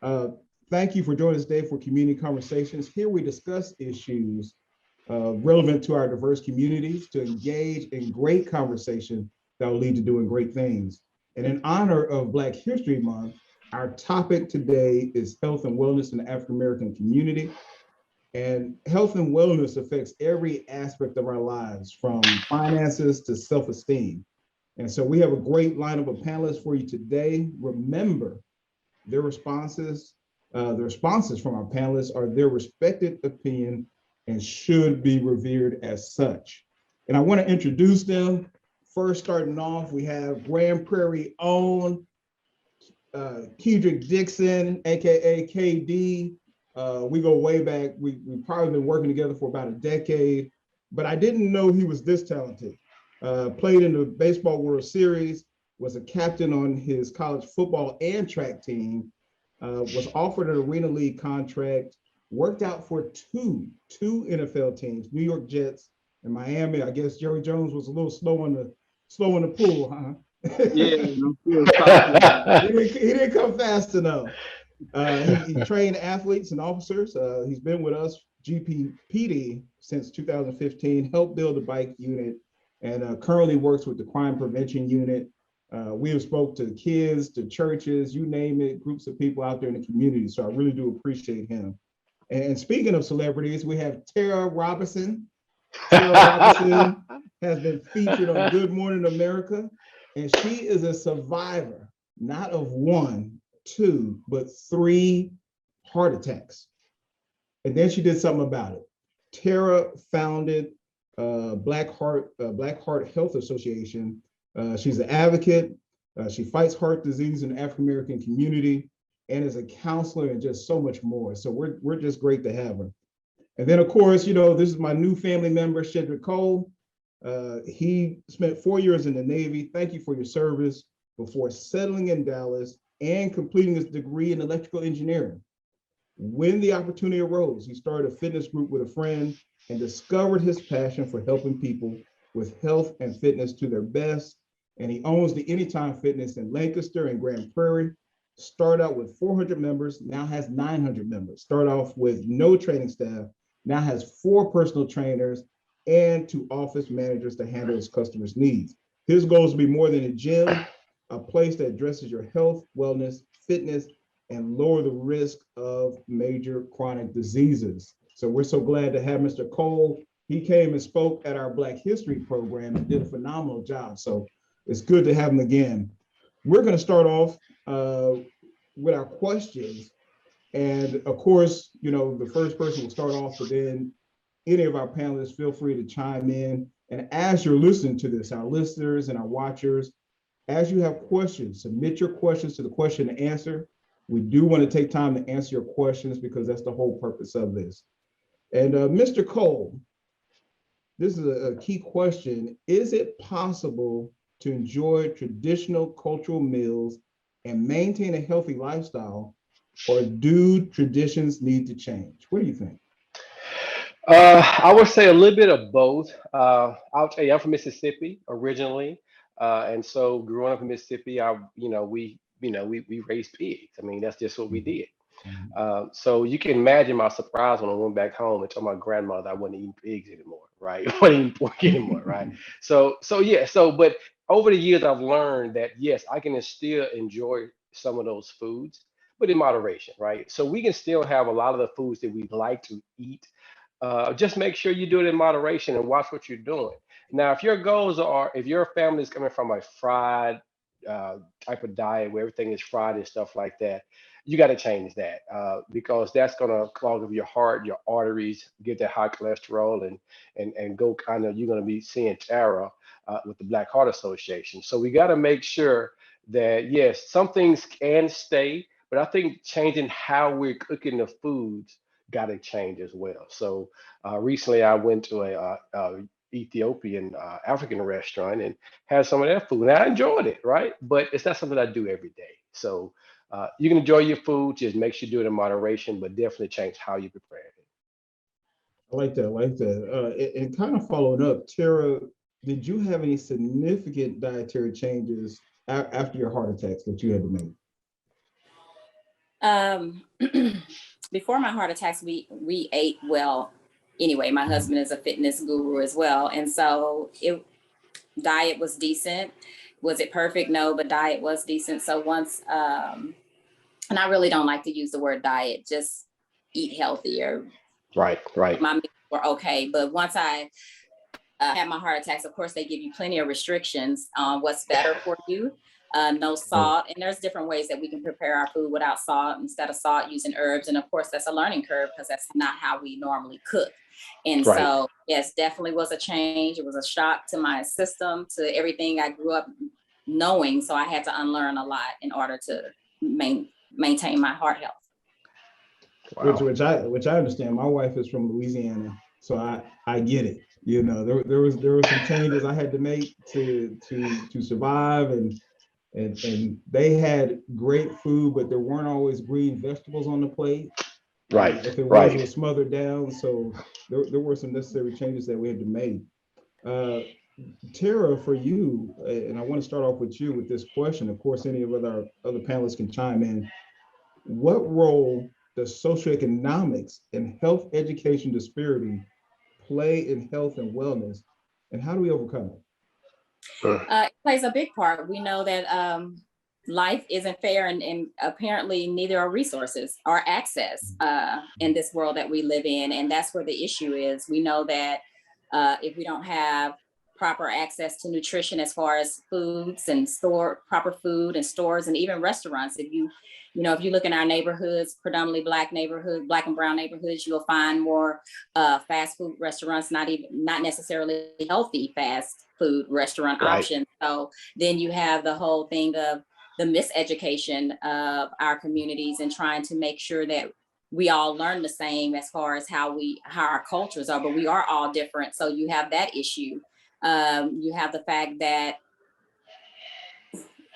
Uh, Thank you for joining us today for Community Conversations. Here we discuss issues relevant to our diverse communities to engage in great conversation that will lead to doing great things. And in honor of Black History Month, our topic today is health and wellness in the African American community. And health and wellness affects every aspect of our lives, from finances to self esteem. And so we have a great lineup of panelists for you today. Remember, their responses, the responses from our panelists are their respected opinion and should be revered as such. And I want to introduce them. First, starting off, we have Grand Prairie own Kedrick Dixon, aka KD. We go way back. We've probably been working together for about a decade, but I didn't know he was this talented. Played in the Baseball World Series, was a captain on his college football and track team, was offered an Arena League contract, worked out for two NFL teams, New York Jets and Miami. I guess Jerry Jones was a little slow on the pull, huh? Yeah, He didn't come fast enough. He trained athletes and officers. He's been with us, GPPD, since 2015, helped build the bike unit, and currently works with the crime prevention unit. We have spoke to kids, to churches, you name it, groups of people out there in the community. So I really do appreciate him. And speaking of celebrities, we have Tara Robinson. Tara Robinson has been featured on Good Morning America, and she is a survivor, not of one, two, but three heart attacks. And then she did something about it. Tara founded Black Heart Health Association. She's an advocate. She fights heart disease in the African American community and is a counselor and just so much more. So we're just great to have her. And then, of course, this is my new family member, Shedrick Cole. He spent 4 years in the Navy. Thank you for your service before settling in Dallas and completing his degree in electrical engineering. When the opportunity arose, he started a fitness group with a friend and discovered his passion for helping people with health and fitness to their best. And he owns the Anytime Fitness in Lancaster and Grand Prairie. Started out with 400 members, now has 900 members. Started off with no training staff, now has 4 personal trainers and 2 office managers to handle his customers' needs. His goal is to be more than a gym, a place that addresses your health, wellness, fitness, and lower the risk of major chronic diseases. So we're so glad to have Mr. Cole. He came and spoke at our Black History program and did a phenomenal job. So it's good to have him again. We're going to start off with our questions. And of course, the first person will start off, but then any of our panelists, feel free to chime in. And as you're listening to this, our listeners and our watchers, as you have questions, submit your questions to the question and answer. We do want to take time to answer your questions because that's the whole purpose of this. And Mr. Cole, this is a key question. Is it possible to enjoy traditional cultural meals and maintain a healthy lifestyle, or do traditions need to change? What do you think? I would say a little bit of both. I'll tell you, I'm from Mississippi originally, and so growing up in Mississippi, we raised pigs. I mean, that's just what we Mhm. did. Mhm. So you can imagine my surprise when I went back home and told my grandmother I wasn't eating pigs anymore, right? I wasn't eating pork anymore, right? But over the years I've learned that yes, I can still enjoy some of those foods, but in moderation, right? So we can still have a lot of the foods that we like to eat. Just make sure you do it in moderation and watch what you're doing. Now, if your family is coming from a fried type of diet where everything is fried and stuff like that, you got to change that because that's going to clog up your heart, your arteries, get that high cholesterol, and go kind of, you're going to be seeing terror with the Black Heart Association. So we got to make sure that, yes, some things can stay, but I think changing how we're cooking the foods got to change as well. So recently I went to a Ethiopian African restaurant and had some of their food. And I enjoyed it, right? But it's not something I do every day. So you can enjoy your food, just make sure you do it in moderation, but definitely change how you prepare it. I like that. I like that. And kind of following up, Tara, did you have any significant dietary changes after your heart attacks that you had to make? Before my heart attacks, we ate well. Anyway, my husband is a fitness guru as well, and so diet was decent. Was it perfect? No, but diet was decent. So once, and I really don't like to use the word diet. Just eat healthier. Right. My meals were okay, but once I had my heart attacks, of course, they give you plenty of restrictions on what's better for you. No salt, and there's different ways that we can prepare our food without salt, instead of salt, using herbs. And of course, that's a learning curve because that's not how we normally cook. And so, yes, definitely was a change. It was a shock to my system, to everything I grew up knowing. So I had to unlearn a lot in order to maintain my heart health. Wow. Which I understand. My wife is from Louisiana, so I get it. You know, there were some changes I had to make to survive, and they had great food, but there weren't always green vegetables on the plate. Right. If it was smothered down. So there were some necessary changes that we had to make. Tara, for you, and I want to start off with you with this question. Of course, any of other panelists can chime in. What role does socioeconomics and health education disparity play in health and wellness, and how do we overcome it? It plays a big part. We know that life isn't fair, and apparently neither are resources or access in this world that we live in. And that's where the issue is. We know that if we don't have proper access to nutrition, as far as foods and proper food and stores and even restaurants, if you look in our neighborhoods, predominantly Black and brown neighborhoods, you'll find more fast food restaurants, not necessarily healthy fast food restaurant options. So then you have the whole thing of the miseducation of our communities and trying to make sure that we all learn the same as far as how our cultures are, but we are all different. So you have that issue. You have the fact that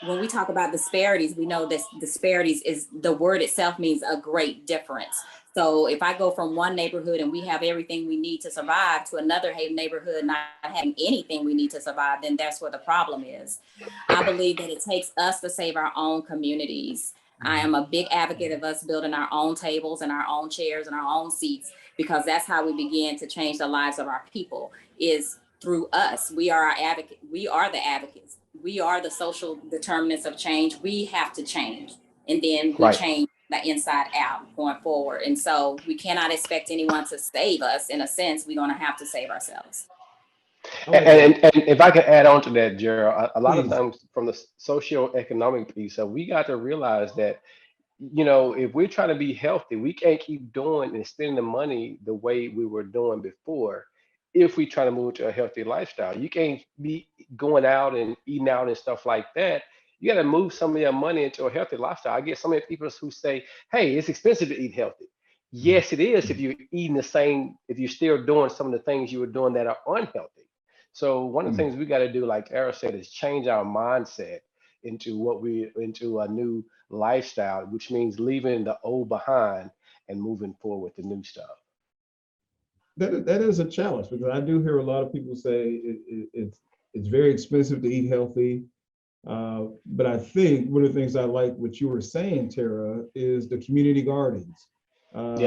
when we talk about disparities, we know this disparities is the word itself means a great difference. So if I go from one neighborhood and we have everything we need to survive to another neighborhood not having anything we need to survive, then that's where the problem is. I believe that it takes us to save our own communities. I am a big advocate of us building our own tables and our own chairs and our own seats, because that's how we begin to change the lives of our people, is through us. We are our advocate. We are the advocates. We are the social determinants of change. We have to change, and then we change the inside out going forward. And so we cannot expect anyone to save us. In a sense, we're going to have to save ourselves. And if I can add on to that, Gerald, a lot of Please. times from the socio-economic piece, so we got to realize that, if we're trying to be healthy, we can't keep doing and spending the money the way we were doing before. If we try to move to a healthy lifestyle, you can't be going out and eating out and stuff like that. You got to move some of your money into a healthy lifestyle. I get so many people who say, "Hey, it's expensive to eat healthy." Yes, it is if you're eating if you're still doing some of the things you were doing that are unhealthy. So one of the things we got to do, like Era said, is change our mindset into a new lifestyle, which means leaving the old behind and moving forward with the new stuff. That is a challenge, because I do hear a lot of people say it's very expensive to eat healthy. But I think one of the things I like what you were saying, Tara, is the community gardens.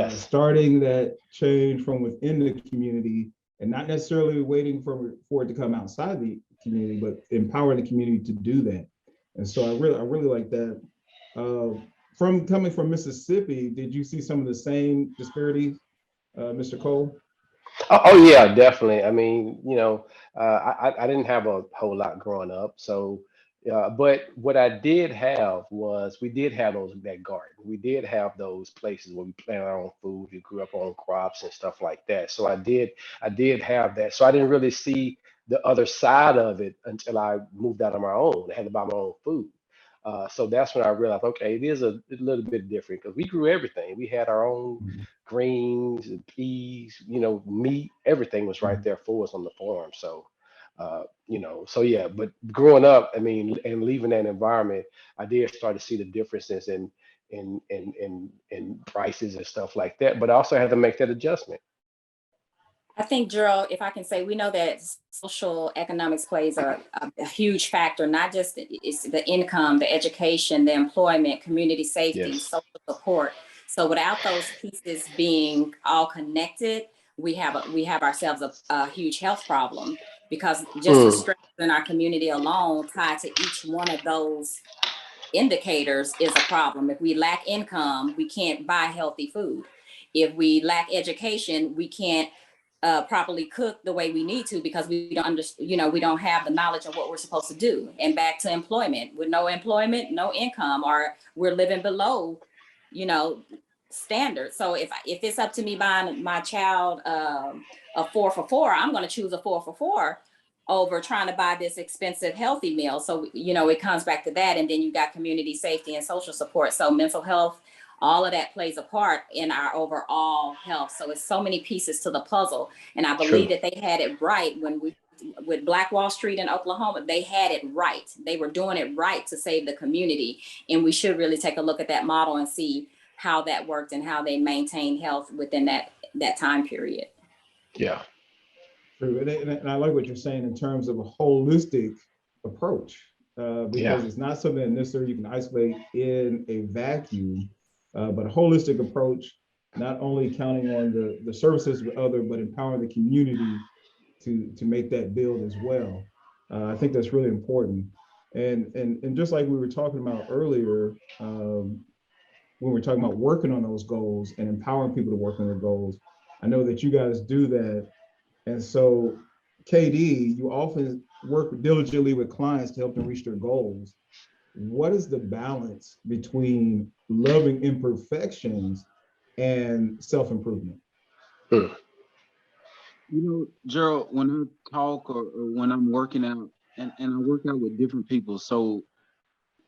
Starting that change from within the community, and not necessarily waiting for it to come outside the community, but empowering the community to do that. And so I really like that. Coming from Mississippi, did you see some of the same disparities, Mr. Cole? Oh yeah, definitely. I mean, I didn't have a whole lot growing up, so but what I did have was we did have that garden. We did have those places where we planted our own food. We grew up on crops and stuff like that. So I did have that. So I didn't really see the other side of it until I moved out on my own. I had to buy my own food. So that's when I realized, okay, it is a little bit different, because we grew everything. We had our own greens and peas, meat, everything was right there for us on the farm. So, so yeah, but growing up, I mean, and leaving that environment, I did start to see the differences in prices and stuff like that. But I also had to make that adjustment. I think, Gerald, if I can say, we know that social economics plays a huge factor, not just it's the income, the education, the employment, community safety, Yes. social support. So without those pieces being all connected, we have ourselves a huge health problem, because just the stress in our community alone tied to each one of those indicators is a problem. If we lack income, we can't buy healthy food. If we lack education, we can't properly cook the way we need to, because we don't understand, we don't have the knowledge of what we're supposed to do. And back to employment, with no employment, no income, or we're living below, standards. So if it's up to me buying my child a 4 for $4, I'm going to choose a 4 for $4 over trying to buy this expensive healthy meal. So it comes back to that. And then you got community safety and social support. So mental health, all of that plays a part in our overall health. So it's so many pieces to the puzzle. And I believe that they had it right with Black Wall Street in Oklahoma. They had it right. They were doing it right to save the community. And we should really take a look at that model and see how that worked and how they maintained health within that time period. Yeah. True. And I like what you're saying in terms of a holistic approach, because it's not something that necessarily you can isolate in a vacuum, but a holistic approach, not only counting on the services of other, but empowering the community to make that build as well. I think that's really important. And just like we were talking about earlier, when we're talking about working on those goals and empowering people to work on their goals, I know that you guys do that. And so, KD, you often work diligently with clients to help them reach their goals. What is the balance between loving imperfections and self-improvement? Gerald, when I talk or when I'm working out, and I work out with different people. So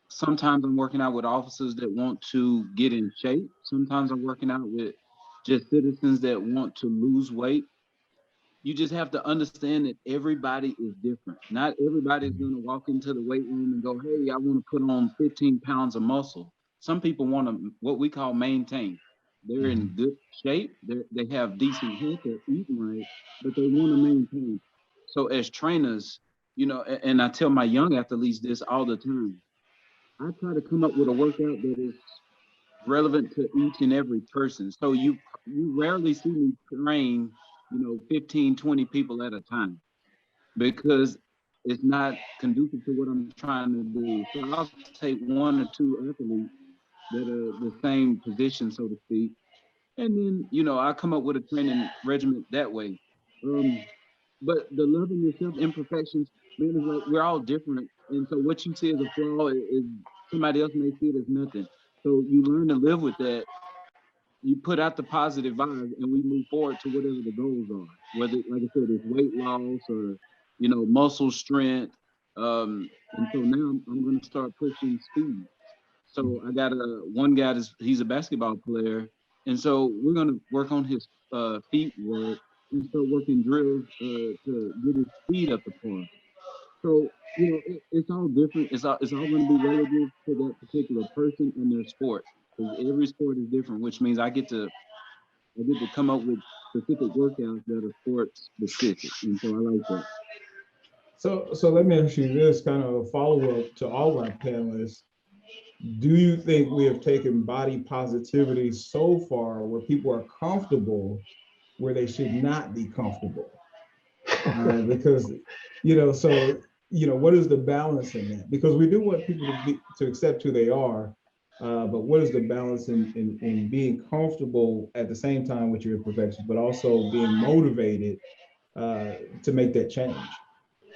sometimes I'm working out with officers that want to get in shape. Sometimes I'm working out with just citizens that want to lose weight. You just have to understand that everybody is different. Not everybody's going to walk into the weight room and go, hey, I want to put on 15 pounds of muscle. Some people want to, what we call, maintain. They're in good shape. They have decent health, they're eating right, but they want to maintain. So as trainers, and I tell my young athletes this all the time, I try to come up with a workout that is relevant to each and every person. So you rarely see me train, 15, 20 people at a time, because it's not conducive to what I'm trying to do. So I'll take 1 or 2 athletes that are the same position, so to speak. And then, I come up with a training regimen that way. But the loving yourself imperfections, man, is like we're all different. And so what you see as a flaw is somebody else may see it as nothing. So you learn to live with that. You put out the positive vibes, and we move forward to whatever the goals are. Whether, like I said, it's weight loss or, muscle strength. And so now I'm going to start pushing speed. So I got one guy he's a basketball player, and so we're going to work on his feet work and start working drills to get his speed up the par. So it's all different. It's all going to be relative to that particular person and their sport, because every sport is different, which means I get to come up with specific workouts that are sport specific, and so I like that. So let me ask you this, kind of a follow-up to all our panelists. Do you think we have taken body positivity so far where people are comfortable where they should not be comfortable? Because, what is the balance in that? Because we do want people to accept who they are, but what is the balance in being comfortable at the same time with your imperfections, but also being motivated to make that change?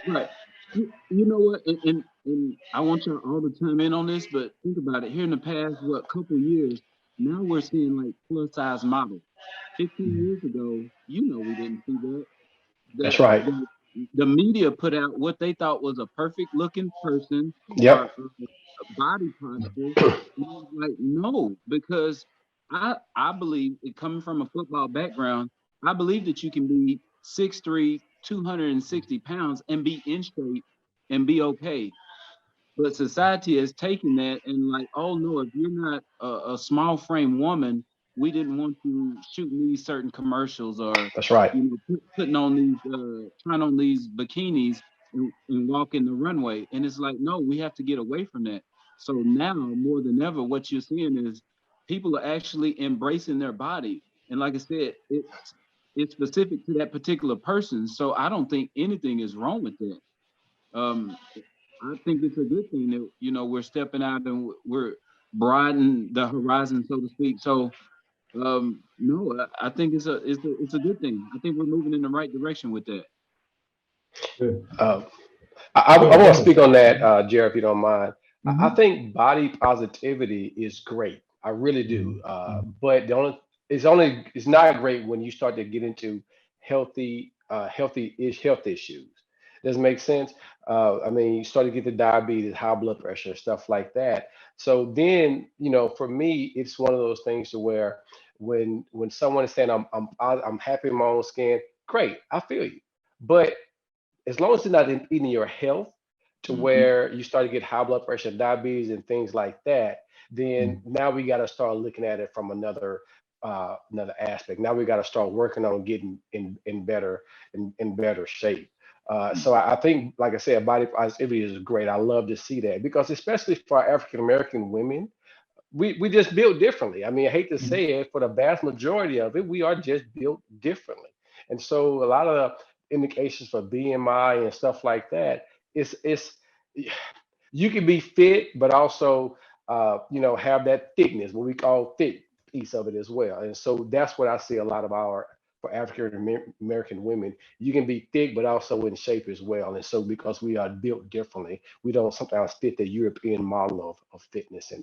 Right. You know what? And I want y'all all to chime in on this, but think about it. Here in the past, couple years, now we're seeing like plus size models. 15 years ago, we didn't see that. That's right. The media put out what they thought was a perfect looking person Yep. or a body posture. Like, no, because I believe, it coming from a football background, I believe that you can be 6'3", 260 pounds and be in shape and be okay. But society has taken that and like, oh no, if you're not a small frame woman, we didn't want you shooting these certain commercials or That's right. putting on these trying on these bikinis and walking the runway. And it's like, no, we have to get away from that. So now more than ever, what you're seeing is people are actually embracing their body. And like I said, it's specific to that particular person. So I don't think anything is wrong with that. I think it's a good thing that, we're stepping out and we're broadening the horizon, so to speak. So no, I think it's a good thing. I think we're moving in the right direction with that. Um, I want to speak on that, Jared, if you don't mind. I Mhm. think body positivity is great. I really do. But it's not great when you start to get into health issues. Does it make sense? I mean, you start to get the diabetes, high blood pressure, stuff like that. So then, for me, it's one of those things to where when someone is saying I'm happy in my own skin, great, I feel you. But as long as it's not impeding your health to where you start to get high blood pressure, diabetes, and things like that, then now we got to start looking at it from another aspect. Now we got to start working on getting in better shape. So I think, like I said, body positivity is great. I love to see that because especially for our African American women, we just built differently. I mean, I hate to say it, for the vast majority of it, we are just built differently. And so a lot of the indications for BMI and stuff like that, it's you can be fit, but also have that thickness, what we call thick piece of it as well. And so that's what I see a lot of our for African American women. You can be thick, but also in shape as well. And so because we are built differently, we don't sometimes fit the European model of fitness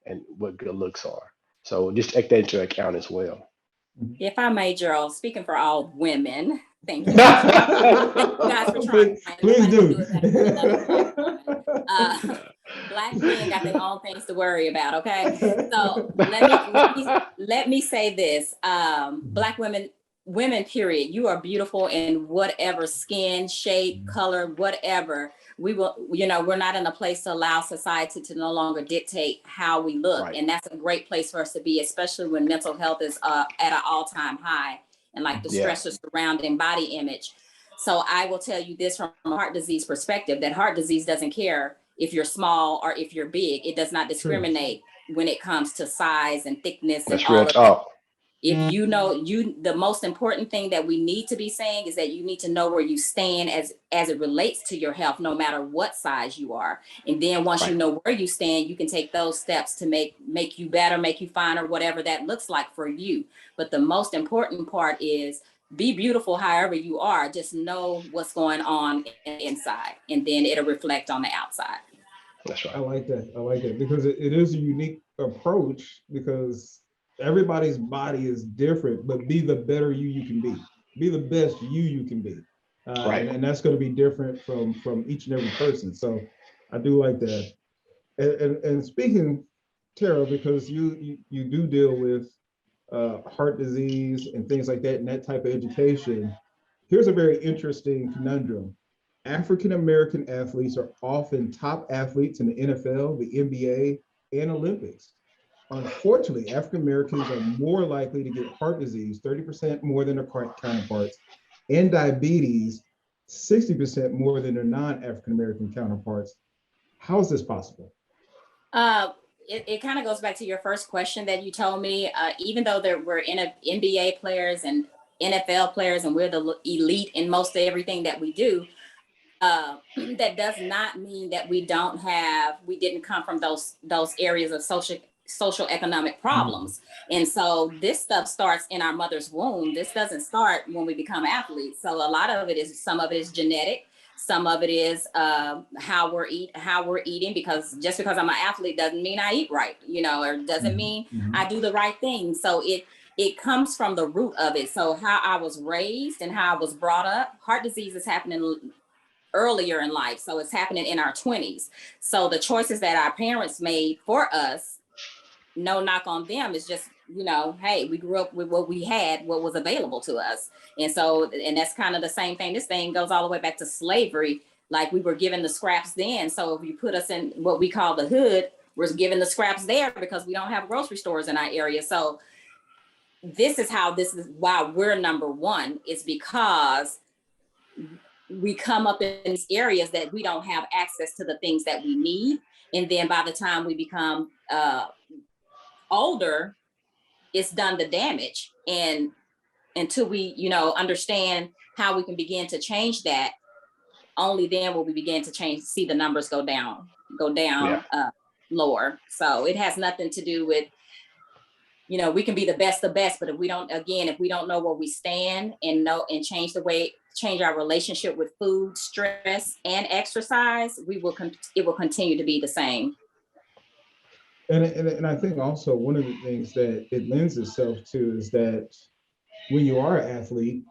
and what good looks are. So just take that into account as well. If I may, Gerald, speaking for all women, thank you. Thank you guys for trying. Please do. Black men got their own things to worry about. Okay, so let me say this: Black women, period. You are beautiful in whatever skin, shape, color, whatever. We will, we're not in a place to allow society to no longer dictate how we look. Right. And that's a great place for us to be, especially when mental health is at an all-time high and like the stressors surrounding body image. So I will tell you this from a heart disease perspective, that heart disease doesn't care if you're small or if you're big. It does not discriminate when it comes to size and thickness. That's real talk. If the most important thing that we need to be saying is that you need to know where you stand as it relates to your health, no matter what size you are. And then once you know where you stand, you can take those steps to make you better, make you finer, whatever that looks like for you. But the most important part is be beautiful however you are. Just know what's going on inside, and then it'll reflect on the outside. That's right. I like that because it is a unique approach, because everybody's body is different, but be the better you can be. Be the best you can be. And that's going to be different from each and every person. So I do like that. And speaking, Tara, because you do deal with heart disease and things like that and that type of education, here's a very interesting conundrum. African American athletes are often top athletes in the NFL, the NBA, and Olympics. Unfortunately, African Americans are more likely to get heart disease, 30% more than their counterparts, and diabetes, 60% more than their non-African American counterparts. How is this possible? It kind of goes back to your first question that you told me. Even though we're in NBA players and NFL players, and we're the elite in most of everything that we do, that does not mean that we didn't come from those areas of social economic problems. And so this stuff starts in our mother's womb. This doesn't start when we become athletes. So some of it is genetic. Some of it is how we're eating, because just because I'm an athlete doesn't mean I eat right, or doesn't mean I do the right thing. So it comes from the root of it. So how I was raised and how I was brought up. Heart disease is happening earlier in life. So it's happening in our 20s. So the choices that our parents made for us, no knock on them, is just, hey, we grew up with what we had, what was available to us. And that's kind of the same thing. This thing goes all the way back to slavery. Like, we were given the scraps then. So if you put us in what we call the hood, we're given the scraps there because we don't have grocery stores in our area. So this is why we're number one, is because we come up in these areas that we don't have access to the things that we need. And then by the time we become older, it's done the damage. And until we, understand how we can begin to change that, only then will we begin to see the numbers go down, lower. So it has nothing to do with, we can be the best, but if we don't know where we stand and change our relationship with food, stress, and exercise, it will continue to be the same. And I think also one of the things that it lends itself to is that when you are an athlete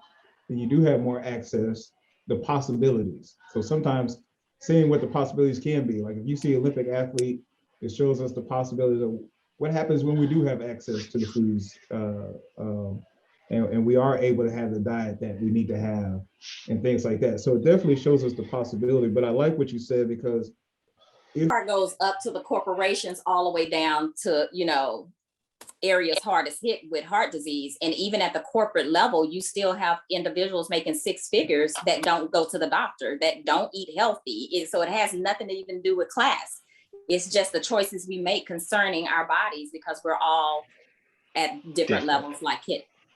and you do have more access, the possibilities. So sometimes seeing what the possibilities can be, like if you see Olympic athlete, it shows us the possibility of what happens when we do have access to the foods, and we are able to have the diet that we need to have and things like that. So it definitely shows us the possibility. But I like what you said, because it goes up to the corporations all the way down to, areas hardest hit with heart disease. And even at the corporate level, you still have individuals making six figures that don't go to the doctor, that don't eat healthy. So it has nothing to even do with class. It's just the choices we make concerning our bodies, because we're all at different levels, like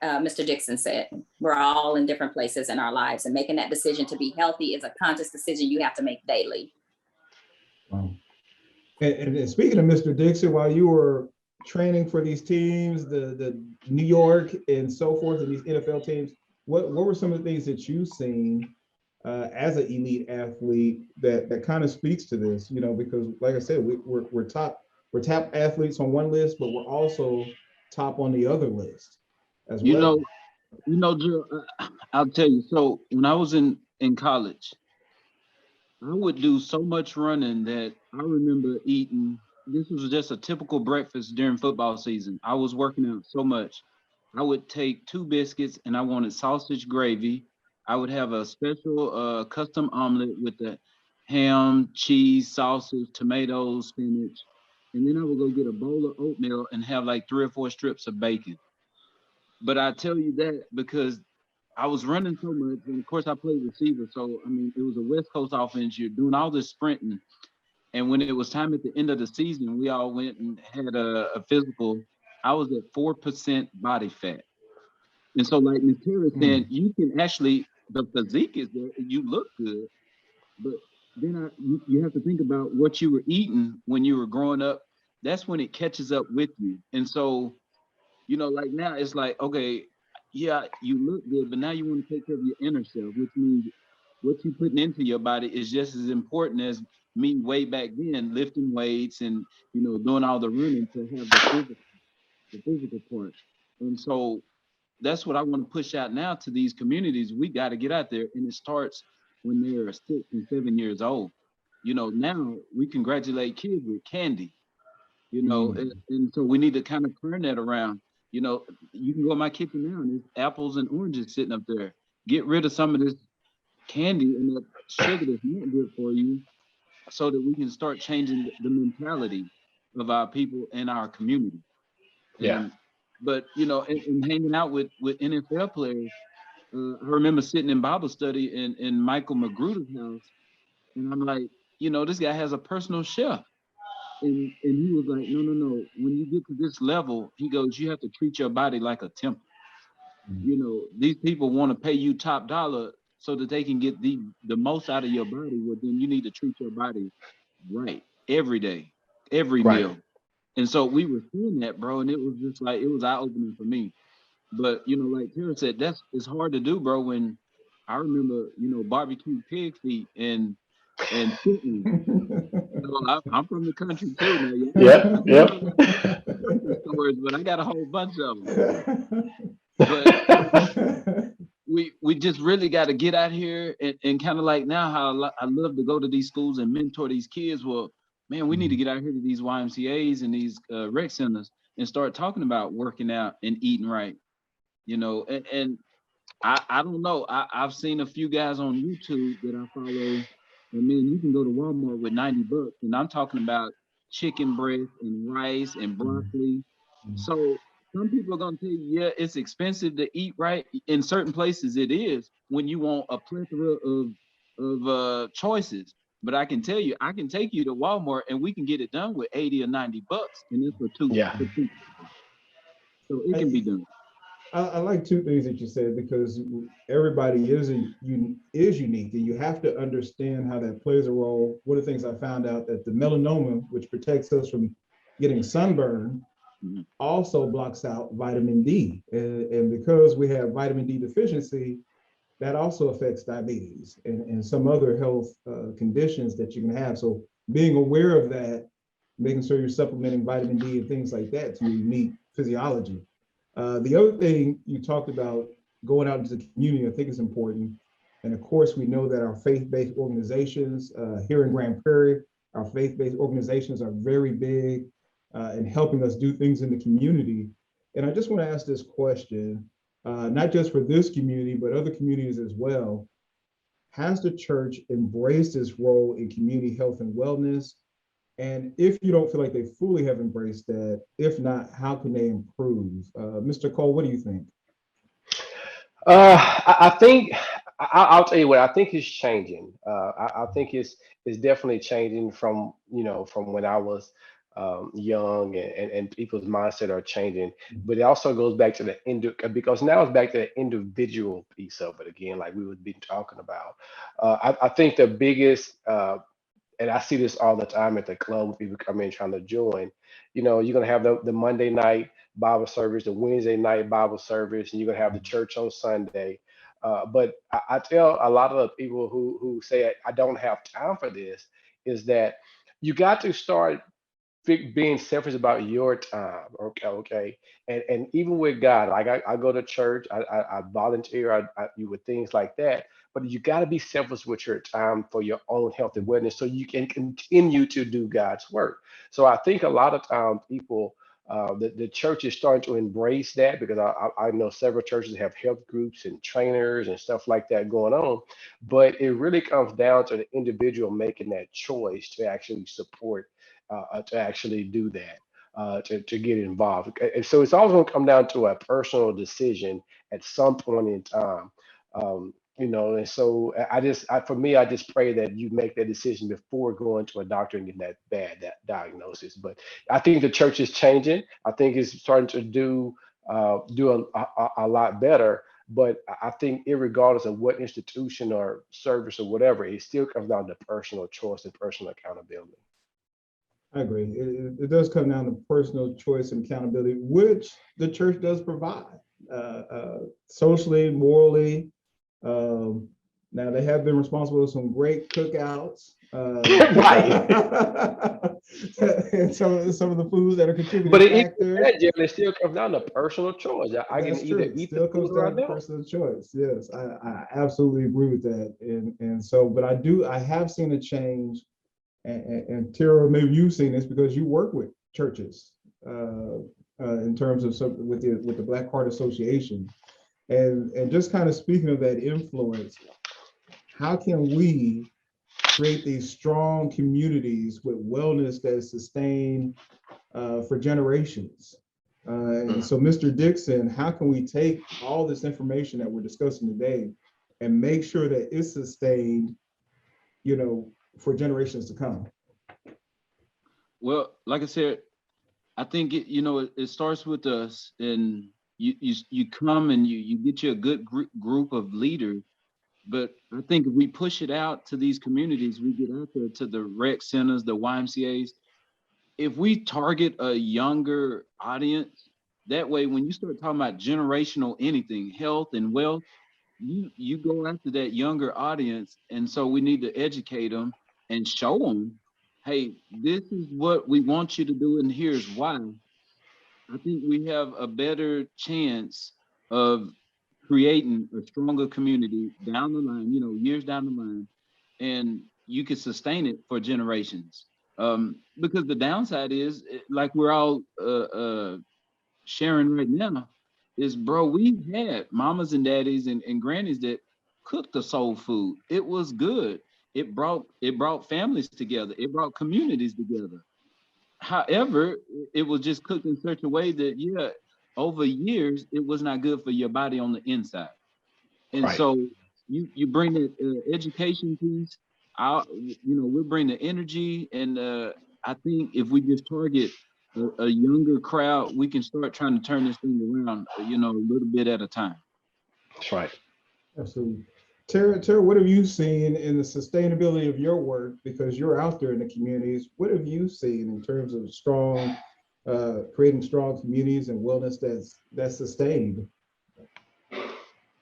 Mr. Dixon said. We're all in different places in our lives, and making that decision to be healthy is a conscious decision you have to make daily. And speaking of Mr. Dixon, while you were training for these teams, the New York and so forth, and these NFL teams, what were some of the things that you've seen as an elite athlete that kind of speaks to this? Because like I said, we're top athletes on one list, but we're also top on the other list as well. Gerald, I'll tell you. So when I was in college, I would do so much running that I remember eating. This was just a typical breakfast during football season. I was working out so much. I would take 2 biscuits and I wanted sausage gravy. I would have a special custom omelet with the ham, cheese, sausage, tomatoes, spinach. And then I would go get a bowl of oatmeal and have like 3 or 4 strips of bacon. But I tell you that because I was running so much, and of course I played receiver. So, I mean, it was a West Coast offense. You're doing all this sprinting. And when it was time at the end of the season, we all went and had a physical. I was at 4% body fat. And so like Ms. Terry said, you can actually, the physique is there, you look good, but then you have to think about what you were eating when you were growing up. That's when it catches up with you. And so, like now it's like, okay, yeah, you look good, but now you want to take care of your inner self, which means what you're putting into your body is just as important as me way back then, lifting weights and, doing all the running to have the physical part. And so that's what I want to push out now to these communities. We got to get out there, and it starts when they're 6 and 7 years old. Now we congratulate kids with candy, and so we need to kind of turn that around. You can go in my kitchen now and there's apples and oranges sitting up there. Get rid of some of this candy and that sugar that's not good for you, so that we can start changing the mentality of our people in our community. But and hanging out with NFL players, I remember sitting in Bible study in Michael Magruder's house, and I'm like, this guy has a personal chef. And he was like, no. When you get to this level, he goes, you have to treat your body like a temple. These people want to pay you top dollar so that they can get the most out of your body. Well, then you need to treat your body right every day, every meal. And so we were seeing that, bro, and it was just like, it was eye-opening for me. But, like Tara said, it's hard to do, bro, when I remember, barbecue pig feet and chicken. I'm from the country too now. Yep. Stories, but I got a whole bunch of them. But we just really got to get out here and kind of like now how I love to go to these schools and mentor these kids. Well, man, we need to get out here to these YMCAs and these rec centers and start talking about working out and eating right. And I don't know. I've seen a few guys on YouTube that I follow. And man, you can go to Walmart with $90, and I'm talking about chicken breast and rice and broccoli. So some people are gonna tell you, yeah, it's expensive to eat right. In certain places, it is when you want a plethora of choices. But I can tell you, I can take you to Walmart and we can get it done with 80 or 90 bucks, and it's for two. Yeah. So it can be done. I like two things that you said, because everybody is unique, and you have to understand how that plays a role. One of the things I found out, that the melanoma, which protects us from getting sunburn, also blocks out vitamin D. And because we have vitamin D deficiency, that also affects diabetes and some other health conditions that you can have. So being aware of that, making sure you're supplementing vitamin D and things like that to your unique physiology. The other thing you talked about, going out into the community, I think is important. And of course, we know that our faith-based organizations here in Grand Prairie, our faith-based organizations are very big in helping us do things in the community. And I just want to ask this question, not just for this community, but other communities as well. Has the church embraced its role in community health and wellness? And if you don't feel like they fully have embraced that, if not, how can they improve? Mr. Cole, what do you think? I think I'll tell you what I think is changing. I think it's definitely changing from from when I was young, and people's mindset are changing. But it also goes back to because now it's back to the individual piece of it again, like we would be talking about. I think the biggest and I see this all the time at the club when people come in trying to join. You're gonna have the Monday night Bible service, the Wednesday night Bible service, and you're gonna have the church on Sunday. But I tell a lot of the people who say I don't have time for this, is that you got to start being selfish about your time. Okay. And even with God, like I go to church, I volunteer, you with things like that. But you got to be selfish with your time for your own health and wellness, so you can continue to do God's work. So I think a lot of times people, the church is starting to embrace that, because I know several churches have health groups and trainers and stuff like that going on. But it really comes down to the individual making that choice to actually support, to actually do that, to get involved. And so it's always going to come down to a personal decision at some point in time. And so for me, I just pray that you make that decision before going to a doctor and getting that diagnosis. But I think the church is changing. I think it's starting to do a lot better. But I think, irregardless of what institution or service or whatever, it still comes down to personal choice and personal accountability. I agree. It does come down to personal choice and accountability, which the church does provide, socially, morally. Now, they have been responsible for some great cookouts. Right. And some of the foods that are contributing But factors. it still comes down to personal choice. I can That's either true. eat Still the food comes or I down to don't. personal choice. Yes, I absolutely agree with that. And so, but I have seen a change. And Tara, maybe you've seen this because you work with churches in terms of with the Black Heart Association, and just kind of speaking of that influence, how can we create these strong communities with wellness that is sustained for generations? And so, Mr. Dixon, how can we take all this information that we're discussing today and make sure that it's sustained, for generations to come? Well, like I said, I think it starts with us, and you come and you get you a good group of leaders. But I think if we push it out to these communities, we get out there to the rec centers, the YMCAs. If we target a younger audience, that way, when you start talking about generational anything, health and wealth, you go after that younger audience. And so we need to educate them and show them, hey, this is what we want you to do, and here's why. I think we have a better chance of creating a stronger community down the line, years down the line, and you can sustain it for generations. Because the downside is, like we're all sharing right now, is, bro, we had mamas and daddies and grannies that cooked the soul food. It was good. It brought families together. It brought communities together. However, it was just cooked in such a way that, over years, it was not good for your body on the inside. And Right. so you bring the education piece out, we'll bring the energy. And I think if we just target a younger crowd, we can start trying to turn this thing around, a little bit at a time. That's right. Absolutely. Tara, what have you seen in the sustainability of your work? Because you're out there in the communities. What have you seen in terms of creating strong communities and wellness that's sustained?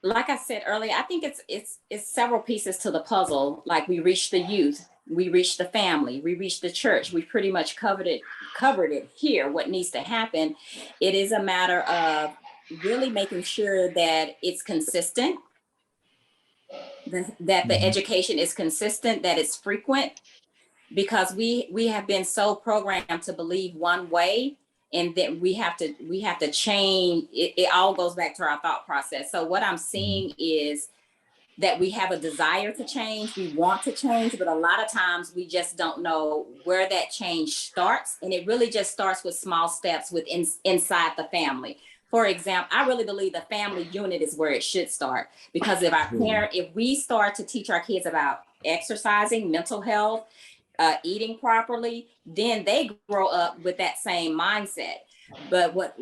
Like I said earlier, I think it's several pieces to the puzzle. Like we reach the youth, we reach the family, we reach the church. We pretty much covered it here. What needs to happen? It is a matter of really making sure that it's consistent, that the education is consistent, that it's frequent, because we have been so programmed to believe one way, and then we have to change it. It all goes back to our thought process. So what I'm seeing is that we have a desire to change, we want to change, but a lot of times we just don't know where that change starts. And it really just starts with small steps inside the family. For example, I really believe the family unit is where it should start, because if we start to teach our kids about exercising, mental health, eating properly, then they grow up with that same mindset. But what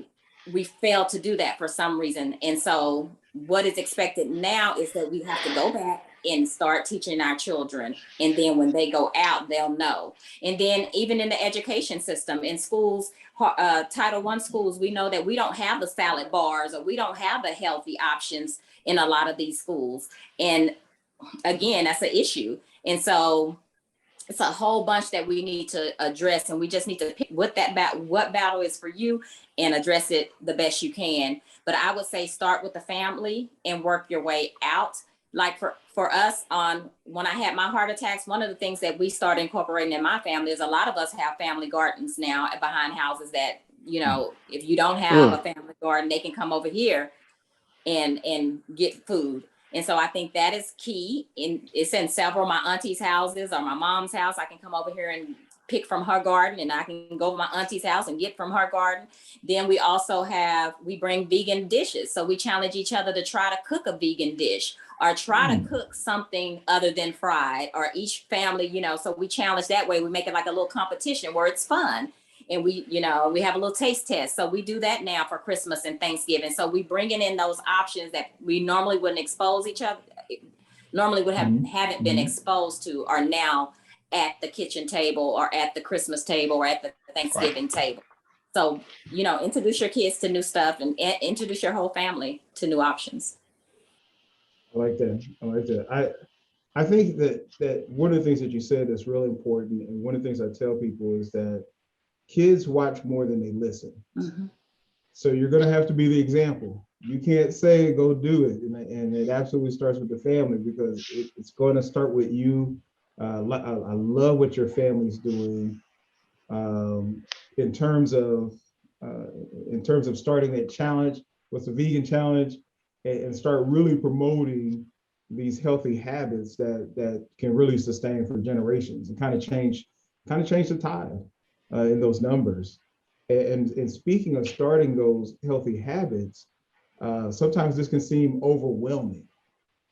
we fail to do that for some reason. And so what is expected now is that we have to go back and start teaching our children. And then when they go out, they'll know. And then even in the education system, in schools, Title I schools, we know that we don't have the salad bars, or we don't have the healthy options in a lot of these schools. And again, that's an issue. And so it's a whole bunch that we need to address, and we just need to pick what battle is for you and address it the best you can. But I would say start with the family and work your way out. Like for us, when I had my heart attacks, one of the things that we started incorporating in my family is a lot of us have family gardens now behind houses that, if you don't have a family garden, they can come over here and get food. And so I think that is key. It's in several of my auntie's houses or my mom's house. I can come over here and pick from her garden, and I can go to my auntie's house and get from her garden. Then we also we bring vegan dishes. So we challenge each other to try to cook a vegan dish, or try to cook something other than fried, or each family, so we challenge that way. We make it like a little competition where it's fun. And we have a little taste test. So we do that now for Christmas and Thanksgiving. So we bringing in those options that we normally wouldn't expose each other, haven't been exposed to, are now at the kitchen table, or at the Christmas table, or at the Thanksgiving table. So, introduce your kids to new stuff, and introduce your whole family to new options. I like that. I think that one of the things that you said that's really important, and one of the things I tell people, is that kids watch more than they listen. Mm-hmm. So you're going to have to be the example. You can't say, go do it. And it absolutely starts with the family, because it's going to start with you. I love what your family's doing in terms of starting that challenge with the vegan challenge, and start really promoting these healthy habits that can really sustain for generations, and kind of change the tide in those numbers. And speaking of starting those healthy habits, sometimes this can seem overwhelming.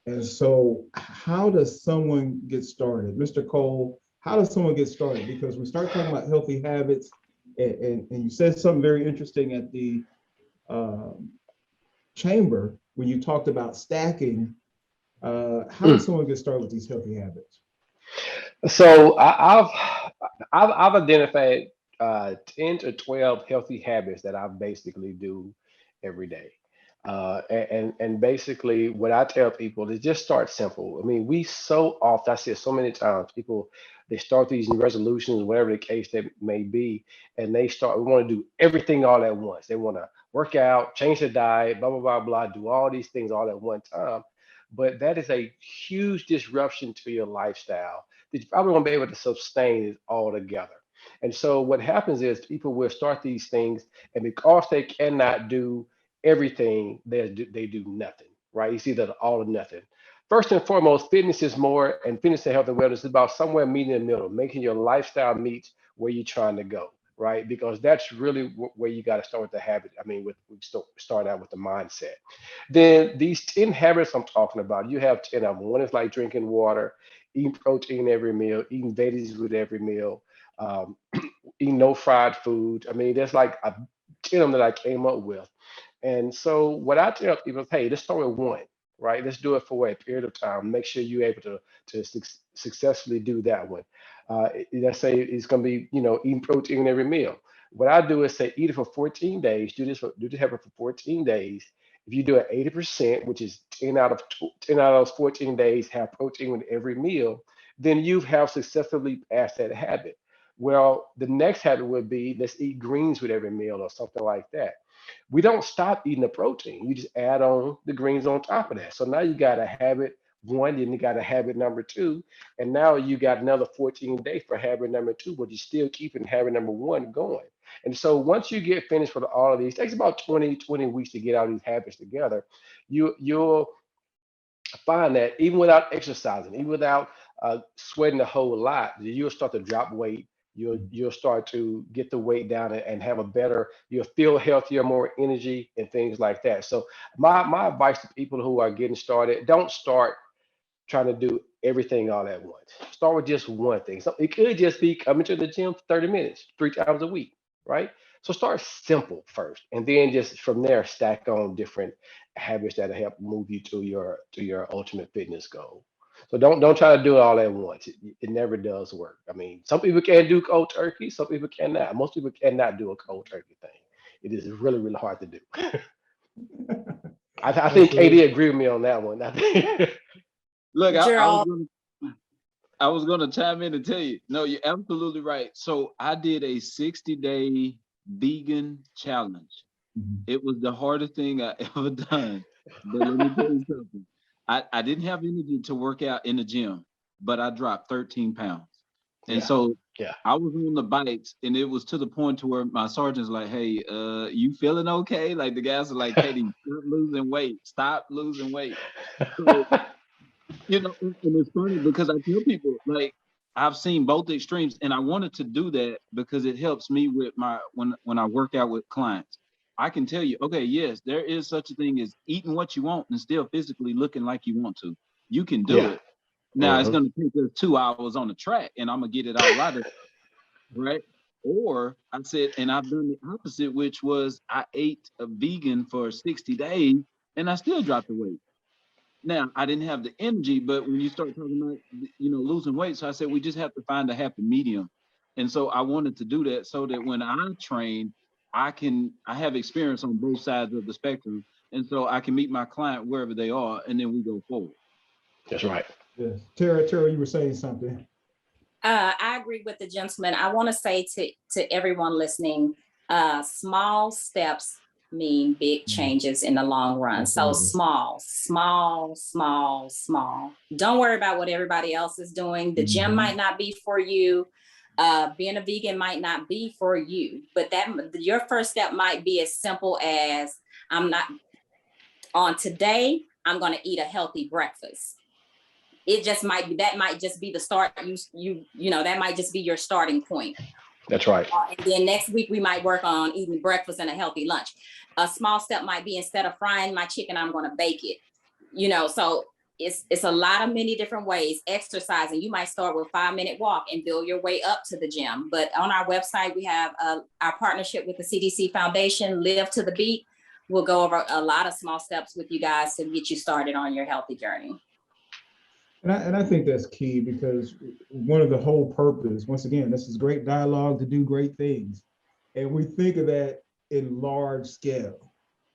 And so how does someone get started? Mr. Cole, how does someone get started? Because we start talking about healthy habits, and you said something very interesting at the chamber when you talked about stacking. How does someone get started with these healthy habits? So I've identified 10 to 12 healthy habits that I basically do every day. And basically what I tell people is just start simple. I mean, we so often, I see it so many times, people, they start these resolutions, whatever the case that may be, and we want to do everything all at once. They want to work out, change the diet, blah, blah, blah, blah, do all these things all at one time. But that is a huge disruption to your lifestyle that you probably won't be able to sustain it all together. And so what happens is people will start these things, and because they cannot do everything, they do nothing, right? It's either all or nothing. First and foremost, fitness is more, and fitness and health and wellness is about somewhere meeting in the middle, making your lifestyle meet where you're trying to go. right? Because that's really where you got to start with the habit. I mean, we start out with the mindset. Then these 10 habits I'm talking about, you have 10 of them. One is like drinking water, eating protein every meal, eating veggies with every meal, um, eating no fried food. I mean, there's like 10 of them that I came up with. And so what I tell people is, hey, let's start with one, right? Let's do it for a period of time. Make sure you're able to successfully do that one. Let's say it's going to be, eating protein every meal. What I do is say eat it for 14 days. Do this habit for 14 days. If you do it 80%, which is 10 out of those 14 days have protein with every meal, then you have successfully passed that habit. Well, the next habit would be let's eat greens with every meal or something like that. We don't stop eating the protein. You just add on the greens on top of that. So now you got a habit one, then you got a habit number two, and now you got another 14 days for habit number two, but you're still keeping habit number one going. And so once you get finished with all of these, it takes about 20 weeks to get all these habits together. You'll find that even without exercising, even without sweating a whole lot, you'll start to drop weight. You'll start to get the weight down and have a better. You'll feel healthier, more energy, and things like that. So my advice to people who are getting started: don't start trying to do everything all at once. Start with just one thing. So it could just be coming to the gym for 30 minutes, 3 times a week, right? So start simple first, and then just from there stack on different habits that'll help move you to your ultimate fitness goal. So don't try to do it all at once. It never does work. I mean, some people can do cold turkey, some people cannot. Most people cannot do a cold turkey thing. It is really, really hard to do. I think KD Absolutely. agreed with me on that one. I think. Look, Gerald. I was gonna chime in and tell you, no, you're absolutely right. So I did a 60-day vegan challenge. Mhm. It was the hardest thing I ever done. But let me tell you something. I didn't have energy to work out in the gym, but I dropped 13 pounds. And Yeah. so Yeah. I was on the bikes, and it was to the point to where my sergeant's like, hey, you feeling okay? Like the guys are like, Katie, stop losing weight. Stop losing weight. So, and it's funny because I tell people, like, I've seen both extremes, and I wanted to do that because it helps me with when I work out with clients. I can tell you, okay, yes, there is such a thing as eating what you want and still physically looking like you want to. You can do Yeah. it. Now it's going to take us 2 hours on the track, and I'm gonna get it all out of it, right? Or I said, and I've done the opposite, which was I ate a vegan for 60 days, and I still dropped the weight. Now, I didn't have the energy, but when you start talking about, losing weight, so I said, we just have to find a happy medium. And so I wanted to do that so that when I train, I have experience on both sides of the spectrum. And so I can meet my client wherever they are, and then we go forward. That's right. Yes. Tara, you were saying something. I agree with the gentleman. I want to say to everyone listening, small steps mean big changes in the long run. So small. Don't worry about what everybody else is doing. The gym might not be for you. Being a vegan might not be for you, but your first step might be as simple as I'm going to eat a healthy breakfast. It just might be, that might just be the start. That might just be your starting point. That's right. And then next week we might work on eating breakfast and a healthy lunch. A small step might be, instead of frying my chicken, I'm going to bake it. So it's a lot of many different ways. Exercising, you might start with 5-minute walk and build your way up to the gym. But on our website, we have our partnership with the CDC Foundation, Live to the Beat. We'll go over a lot of small steps with you guys to get you started on your healthy journey. And I think that's key, because one of the whole purpose, once again, this is great dialogue to do great things. And we think of that in large scale,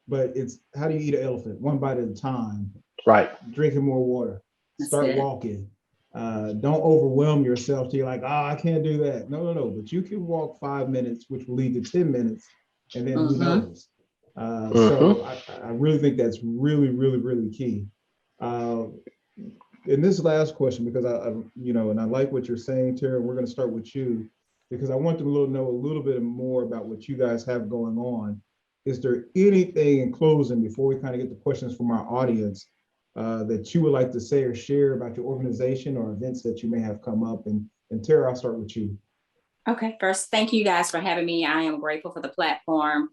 but it's how do you eat an elephant? One bite at a time. Right. Drinking more water. Start walking. Don't overwhelm yourself till you're like, I can't do that. No. But you can walk 5 minutes, which will lead to 10 minutes, and then who knows? So I really think that's really, really, really key. In this last question, because and I like what you're saying, Tara, we're going to start with you, because I want to know a little bit more about what you guys have going on. Is there anything in closing before we kind of get the questions from our audience that you would like to say or share about your organization or events that you may have come up? And Tara, I'll start with you. Okay, first, thank you guys for having me. I am grateful for the platform.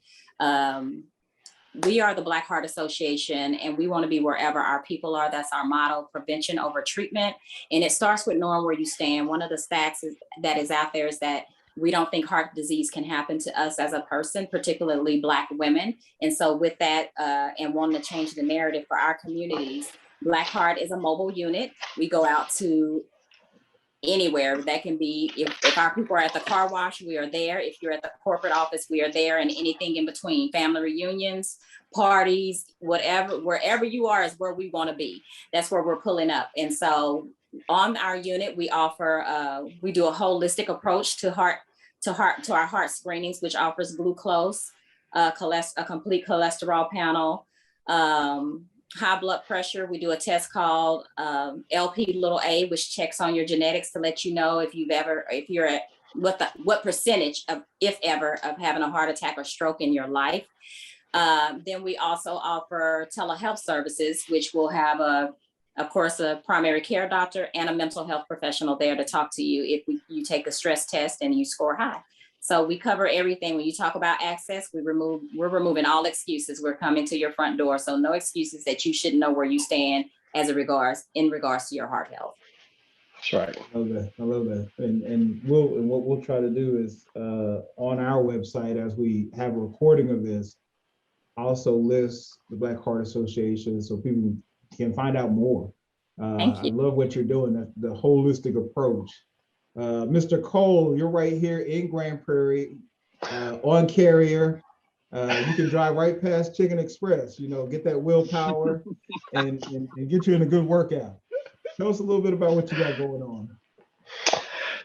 We are the Black Heart Association, and we want to be wherever our people are. That's our motto: prevention over treatment. And it starts with knowing where you stand. One of the stats that is out there is that we don't think heart disease can happen to us as a person, particularly Black women. And so with that, and wanting to change the narrative for our communities, Black Heart is a mobile unit. We go out to anywhere. That can be, if our people are at the car wash, we are there. If you're at the corporate office, we are there, and anything in between. Family reunions, parties, whatever, wherever you are is where we want to be. That's where we're pulling up. And so on our unit, we offer, we do a holistic approach to our heart screenings, which offers glucose, a complete cholesterol panel, high blood pressure. We do a test called LP(a), which checks on your genetics to let you know if you're at what percentage of, if ever, of having a heart attack or stroke in your life. Then we also offer telehealth services, which will have of course, a primary care doctor and a mental health professional there to talk to you if you take a stress test and you score high. So we cover everything. When you talk about access, we're removing all excuses. We're coming to your front door. So no excuses that you shouldn't know where you stand in regards to your heart health. That's right. I love that. And what we'll try to do is on our website, as we have a recording of this, also list the Black Heart Association so people can find out more. Thank you. I love what you're doing, the holistic approach. Mr. Cole, you're right here in Grand Prairie on Carrier. You can drive right past Chicken Express, get that willpower and get you in a good workout. Tell us a little bit about what you got going on.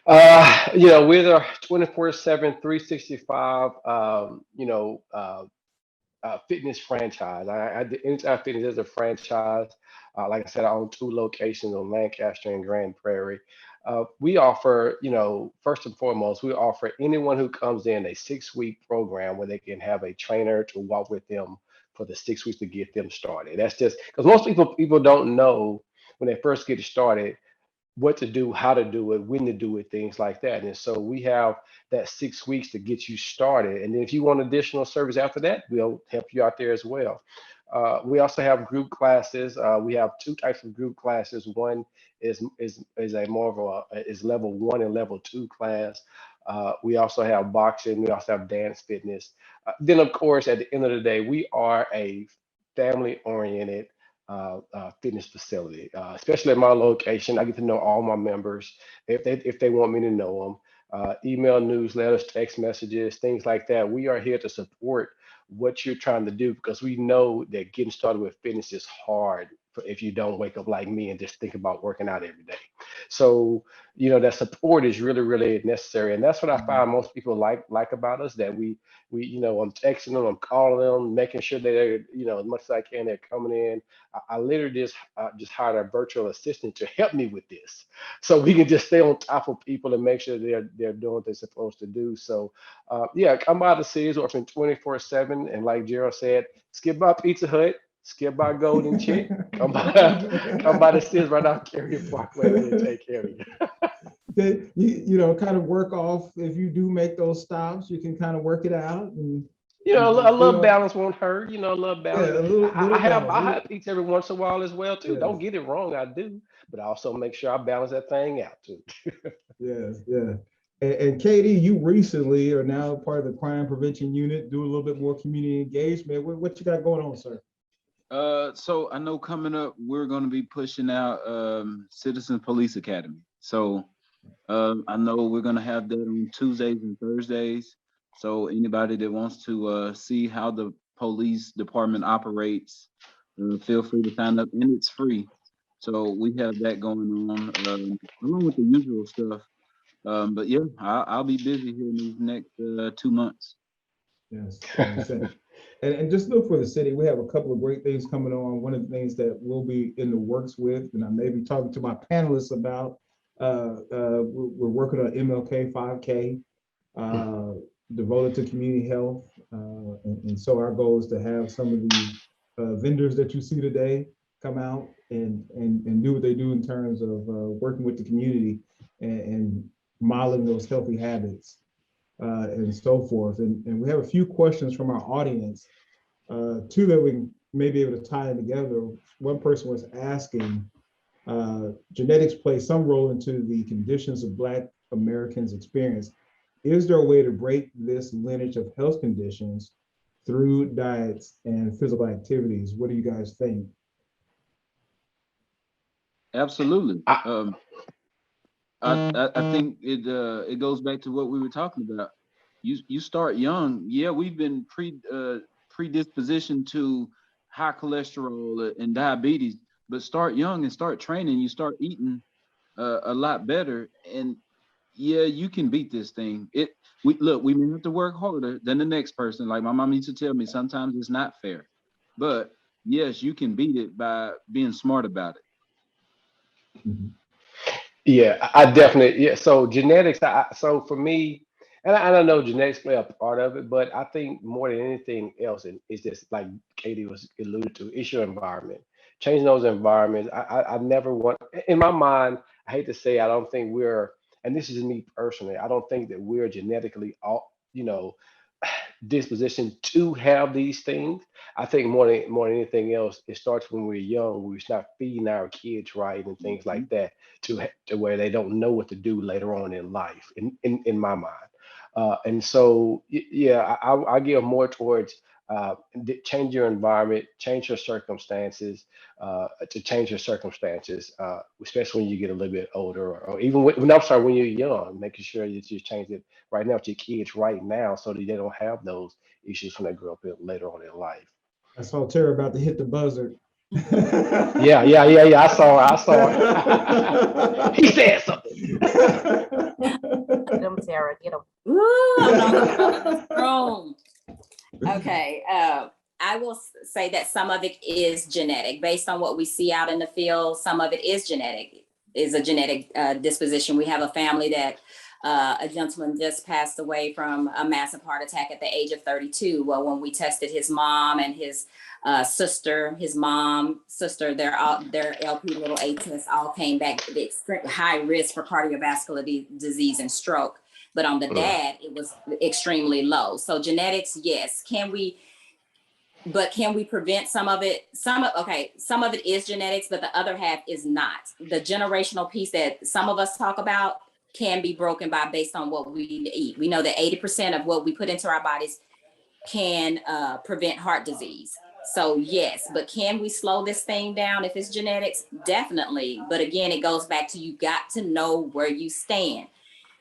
We're the 24/7, 365, fitness franchise. Inside Fitness is a franchise. Like I said, I own 2 locations on Lancaster and Grand Prairie. We offer, first and foremost, we offer anyone who comes in a 6-week program where they can have a trainer to walk with them for the 6 weeks to get them started. That's just because most people don't know when they first get started what to do, how to do it, when to do it, things like that. And so we have that 6 weeks to get you started. And then if you want additional service after that, we'll help you out there as well. We also have group classes. We have 2 types of group classes. One is a more of is level 1 and level 2 class. We also have boxing. We also have dance fitness. Then, of course, at the end of the day, we are a family-oriented fitness facility, especially at my location. I get to know all my members if they want me to know them. Email newsletters, text messages, things like that. We are here to support what you're trying to do because we know that getting started with fitness is hard if you don't wake up like me and just think about working out every day. So, that support is really, really necessary. And that's what I find most people like about us, that we I'm texting them, I'm calling them, making sure that they're, as much as I can, they're coming in. I literally just hired a virtual assistant to help me with this. So we can just stay on top of people and make sure they're doing what they're supposed to do. So come by the cities open 24/7. And like Gerald said, skip by Pizza Hut, skip by Golden Chick, come by the cities right off Carrier Parkway, and we'll take care of you. Kind of work off, if you do make those stops, you can kind of work it out. And a little balance won't hurt. A little balance. Yeah, a little I balance. have pizza every once in a while as well too. Yes. Don't get it wrong, I do, but I also make sure I balance that thing out too. Yes, yeah. And Katie, you recently are now part of the crime prevention unit, do a little bit more community engagement. What you got going on, sir? So I know coming up, we're going to be pushing out Citizen Police Academy. So I know we're going to have that on Tuesdays and Thursdays. So anybody that wants to see how the police department operates, feel free to sign up, and it's free. So we have that going on along with the usual stuff. But yeah, I'll be busy here in these next 2 months. Yes. And just look for the city. We have a couple of great things coming on. One of the things that we'll be in the works with, and I may be talking to my panelists about, we're working on MLK 5K, devoted to community health. And so our goal is to have some of the vendors that you see today come out and do what they do in terms of working with the community and modeling those healthy habits and so forth. And we have a few questions from our audience, two that we may be able to tie in together. One person was asking, genetics play some role into the conditions of Black Americans experience. Is there a way to break this lineage of health conditions through diets and physical activities? What do you guys think? Absolutely. I think it goes back to what we were talking about. You start young. Yeah, we've been predispositioned to high cholesterol and diabetes, but start young and start training. You start eating a lot better, and yeah, you can beat this thing. We may have to work harder than the next person. Like my mom used to tell me, sometimes it's not fair, but yes, you can beat it by being smart about it. Mm-hmm. Yeah, I definitely, yeah. So genetics, so for me, and I don't know genetics play a part of it, but I think more than anything else, it's just like Katie was alluded to, it's your environment. Changing those environments. I never want, in my mind, I hate to say, I don't think we're, and this is me personally, I don't think that we're genetically all, disposition to have these things. I think more than anything else, it starts when we're young. We start feeding our kids right and things like that to where they don't know what to do later on in life. In my mind, and so yeah, I give more towards change your environment, change your circumstances, to change your circumstances, especially when you get a little bit older, or even when I'm sorry, when you're young, making sure that you change it right now with your kids right now so that they don't have those issues when they grow up later on in life. I saw Tara about to hit the buzzer. Yeah. I saw it. He said something. Them Tara, get them. Ooh, I'm not wrong. Okay. I will say that some of it is genetic based on what we see out in the field. Some of it is a genetic disposition. We have a family that a gentleman just passed away from a massive heart attack at the age of 32. Well, when we tested his mom and his sister, their LP little A tests all came back with extreme high risk for cardiovascular disease and stroke. But on the dad, it was extremely low. So genetics, yes. Can we prevent some of it? Some of it is genetics, but the other half is not. The generational piece that some of us talk about can be broken based on what we eat. We know that 80% of what we put into our bodies can prevent heart disease. So yes, but can we slow this thing down if it's genetics? Definitely. But again, it goes back to, you got to know where you stand.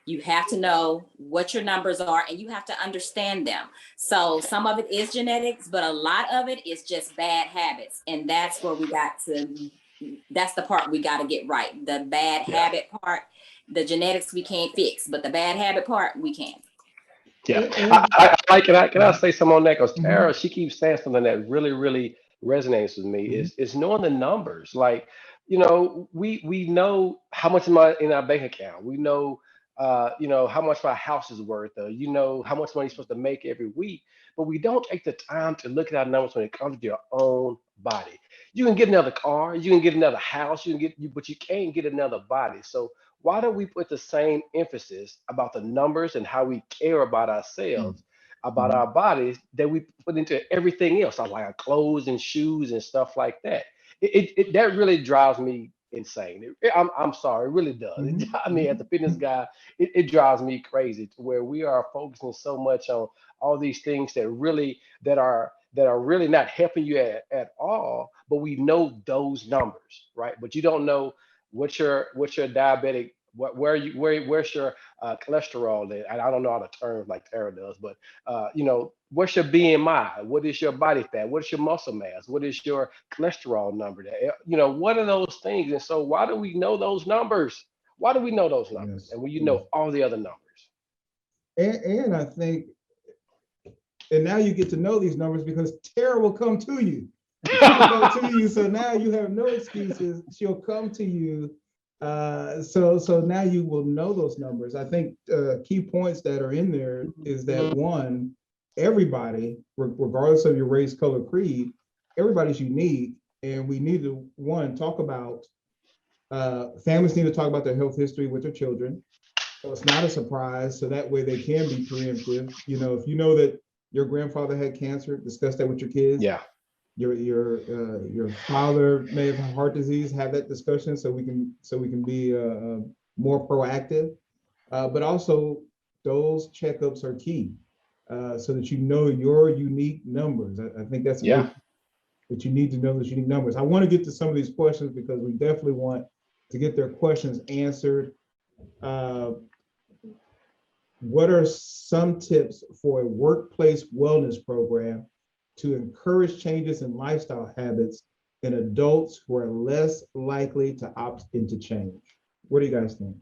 You have to know what your numbers are, and you have to understand them. So some of it is genetics, but a lot of it is just bad habits. And that's where that's the part we got to get right. The bad habit part, the genetics we can't fix, but the bad habit part we can. Yeah, can I say something on that? Because Tara, she keeps saying something that really, really resonates with me. Is knowing the numbers. Like, we know how much in our bank account. We know, how much our house is worth. How much money you're supposed to make every week. But we don't take the time to look at our numbers when it comes to your own body. You can get another car, you can get another house, but you can't get another body. So why don't we put the same emphasis about the numbers and how we care about ourselves, about our bodies, that we put into everything else, like our clothes and shoes and stuff like that? That really drives me insane. I'm sorry, it really does. I mean, as a fitness guy, it drives me crazy to where we are focusing so much on all these things that are really not helping you at all. But we know those numbers, right? But you don't know what's your diabetic, where's your cholesterol at? I don't know all the terms like Tara does, but what's your BMI? What is your body fat? What is your muscle mass? What is your cholesterol number? What are those things? And so why do we know those numbers? Why do we know those numbers? Yes. And when you know all the other numbers. And I think, and now you get to know these numbers because Tara will come to you. So now you have no excuses. She'll come to you. So now you will know those numbers. I think key points that are in there is that, one, everybody, regardless of your race, color, creed, everybody's unique. And we need to, one, talk about, families need to talk about their health history with their children. So it's not a surprise. So that way they can be preemptive. You know, if you know that your grandfather had cancer, discuss that with your kids. Yeah. Your father may have heart disease, have that discussion so we can be more proactive. But also those checkups are key, so that you know your unique numbers. I think that's Yeah. that you need to know those unique numbers. I want to get to some of these questions because we definitely want to get their questions answered. What are some tips for a workplace wellness program to encourage changes in lifestyle habits in adults who are less likely to opt into change? What do you guys think?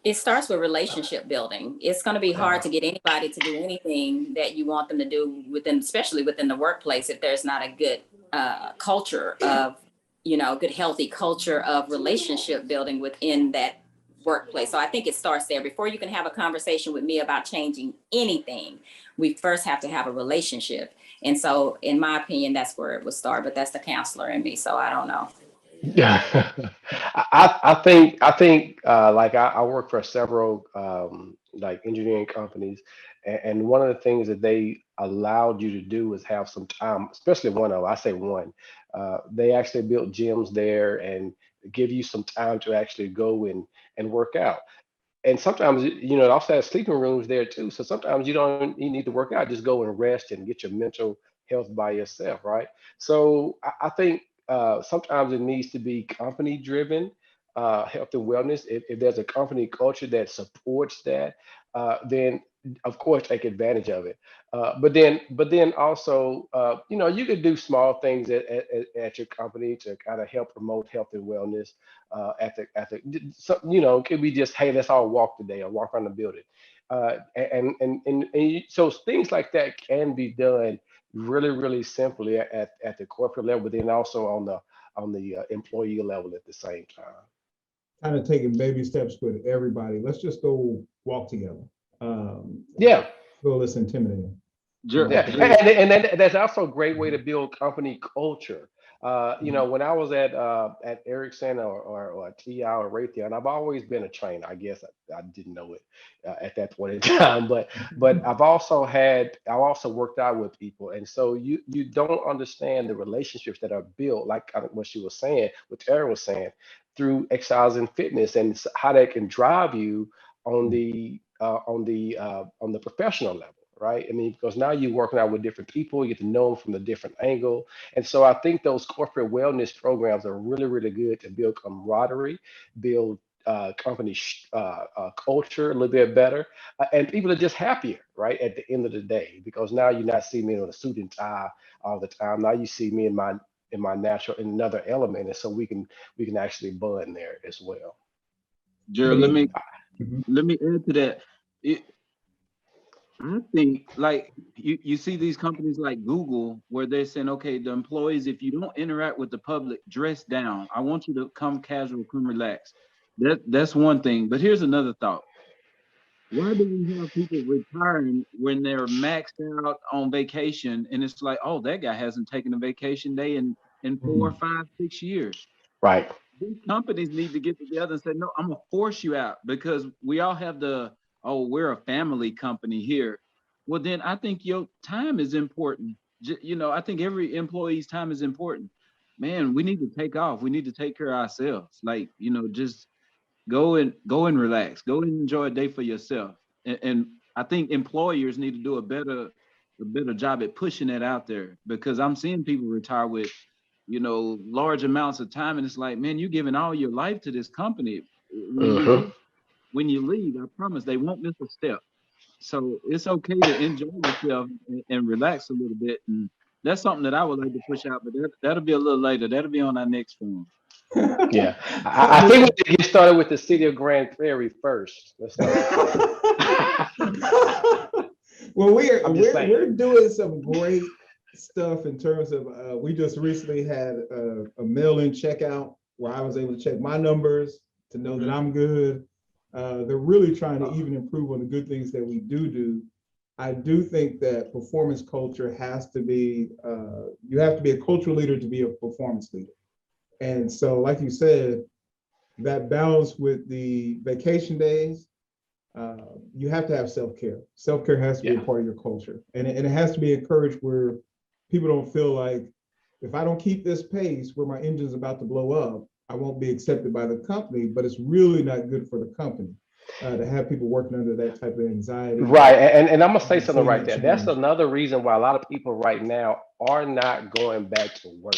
It starts with relationship building. It's going to be hard to get anybody to do anything that you want them to do within, especially within the workplace, if there's not a good culture of, good, healthy culture of relationship building within that workplace. So I think it starts there. Before you can have a conversation with me about changing anything, we first have to have a relationship. And so in my opinion, that's where it would start, but that's the counselor in me. So I don't know. Yeah, I think like I work for several like engineering companies, and one of the things that they allowed you to do is have some time, especially one of them, I say one, they actually built gyms there and give you some time to actually go and work out. And sometimes it also has sleeping rooms there too. So sometimes you need to work out, just go and rest and get your mental health by yourself, right? So I think sometimes it needs to be company driven, health and wellness. If there's a company culture that supports that, then of course take advantage of it. But then also, you could do small things at your company to kind of help promote health and wellness. So, it could be just, hey, let's all walk today or walk around the building. So things like that can be done really, really simply at the corporate level, but then also on the employee level at the same time. Kind of taking baby steps with everybody. Let's just go walk together. Yeah. Well, it's intimidating. Yeah, and that's also a great way to build company culture. When I was at Ericsson or TI or Raytheon, I've always been a trainer. I guess I didn't know it at that point in time, but I've also worked out with people, and so you don't understand the relationships that are built, like kind of what she was saying, what Tara was saying, through exercise and fitness, and how that can drive you on the professional level, right? I mean, because now you're working out with different people, you get to know them from a different angle. And so I think those corporate wellness programs are really, really good to build camaraderie, build company culture a little bit better, and people are just happier, right? At the end of the day, because now you're not seeing me in a suit and tie all the time. Now you see me in my natural, in another element, and so we can actually bond there as well. Gerald, let me add to that. I think, like, you see these companies like Google where they're saying, okay, the employees, if you don't interact with the public, dress down. I want you to come casual, come relax. That's one thing. But here's another thought. Why do we have people retiring when they're maxed out on vacation? And it's like, oh, that guy hasn't taken a vacation day in 4, 5, 6 years. Right. These companies need to get together and say, no, I'm gonna force you out, because we all have we're a family company here. Well, then I think your time is important. I think every employee's time is important. Man, we need to take off. We need to take care of ourselves. Like, just go and relax. Go and enjoy a day for yourself. And I think employers need to do a better job at pushing that out there, because I'm seeing people retire with large amounts of time, and it's like, man, you're giving all your life to this company. When you leave, I promise they won't miss a step. So it's okay to enjoy yourself and relax a little bit, and that's something that I would like to push out, but that'll be a little later. That'll be on our next forum. Yeah, I think we should get started with the city of Grand Prairie first. Let's start. Well, we're doing some great stuff in terms of we just recently had a mail-in checkout where I was able to check my numbers to know that I'm good. They're really trying to even improve on the good things that we do. I do think that performance culture has to be, you have to be a cultural leader to be a performance leader. And so, like you said, that balance with the vacation days, you have to have self-care. Self-care has to be a part of your culture. And it has to be encouraged where people don't feel like, if I don't keep this pace where my engine's about to blow up, I won't be accepted by the company, but it's really not good for the company to have people working under that type of anxiety. Right. And I'm gonna say something right there. change. That's another reason why a lot of people right now are not going back to work,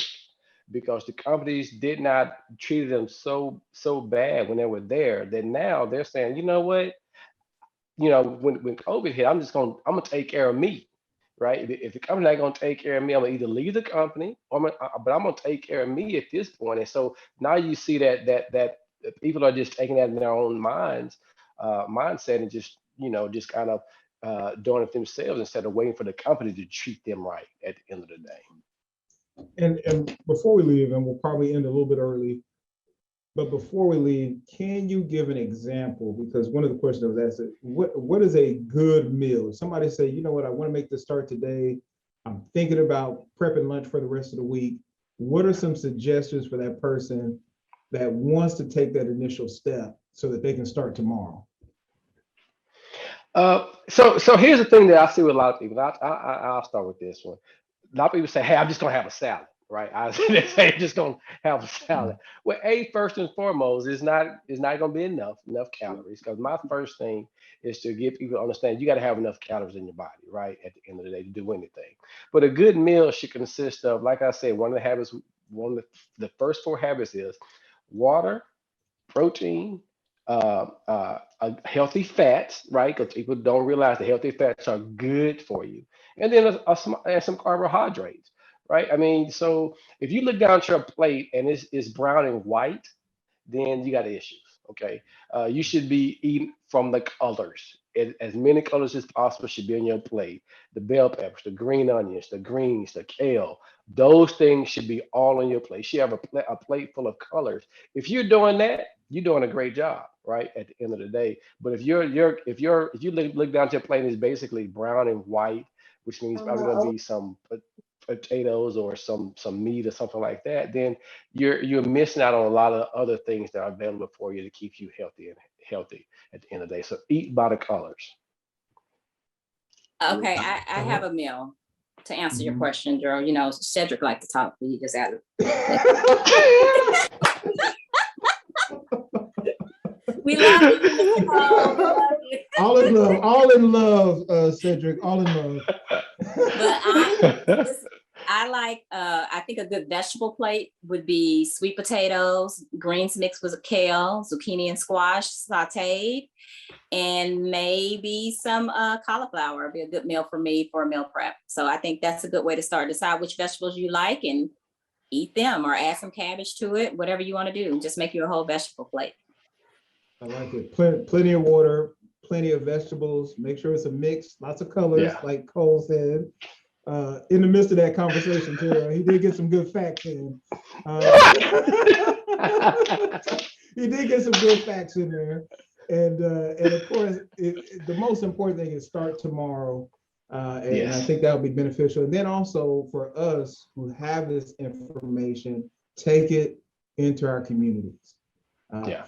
because the companies did not treat them so bad when they were there, that now they're saying, you know what, when COVID hit, I'm gonna take care of me, right? If the company not gonna take care of me, I'm gonna either leave the company, but I'm gonna take care of me at this point. And so now you see that people are just taking that in their own mindset, and just kind of doing it themselves instead of waiting for the company to treat them right at the end of the day. And before we leave, and we'll probably end a little bit early, but before we leave, can you give an example? Because one of the questions I was asked, what is a good meal? If somebody say, you know what, I want to make this start today, I'm thinking about prepping lunch for the rest of the week. What are some suggestions for that person that wants to take that initial step so that they can start tomorrow? So here's the thing that I see with a lot of people. I'll start with this one. A lot of people say, "Hey, I'm just gonna have a salad," right? They say, "I'm just gonna have a salad." Well, first and foremost, it's not gonna be enough calories, because my first thing is to get people to understand you got to have enough calories in your body, right? At the end of the day, to do anything. But a good meal should consist of, like I said, one of the first four habits is water, protein, healthy fats, right? Because people don't realize the healthy fats are good for you, and then and some carbohydrates, right? I mean, so if you look down at your plate and it's brown and white, then you got issues. Okay, you should be eating from the colors. As many colors as possible should be on your plate. The bell peppers, the green onions, the greens, the kale. Those things should be all on your plate. You should have a plate full of colors. If you're doing that, you're doing a great job, right? At the end of the day. But if you look down to your plate and it's basically brown and white, which means probably going to be some potatoes or some meat or something like that, then you're missing out on a lot of other things that are available for you to keep you healthy at the end of the day. So eat by the colors. Okay, I have a meal to answer your question, Gerald. You know, Shedrick liked to talk, but he just added. We love you, Mr. Cole. We love you. All in love, Cedric, all in love. But I like, I think a good vegetable plate would be sweet potatoes, greens mixed with kale, zucchini and squash sauteed, and maybe some cauliflower would be a good meal for me for a meal prep. So I think that's a good way to start. Decide which vegetables you like and eat them, or add some cabbage to it, whatever you want to do. Just make you a whole vegetable plate. I like it. Plenty of water, plenty of vegetables. Make sure it's a mix, lots of colors, like Cole said. In the midst of that conversation too, he did get some good facts in. He did get some good facts in there. And of course, the most important thing is start tomorrow. And I think that would be beneficial. And then also for us who have this information, take it into our communities.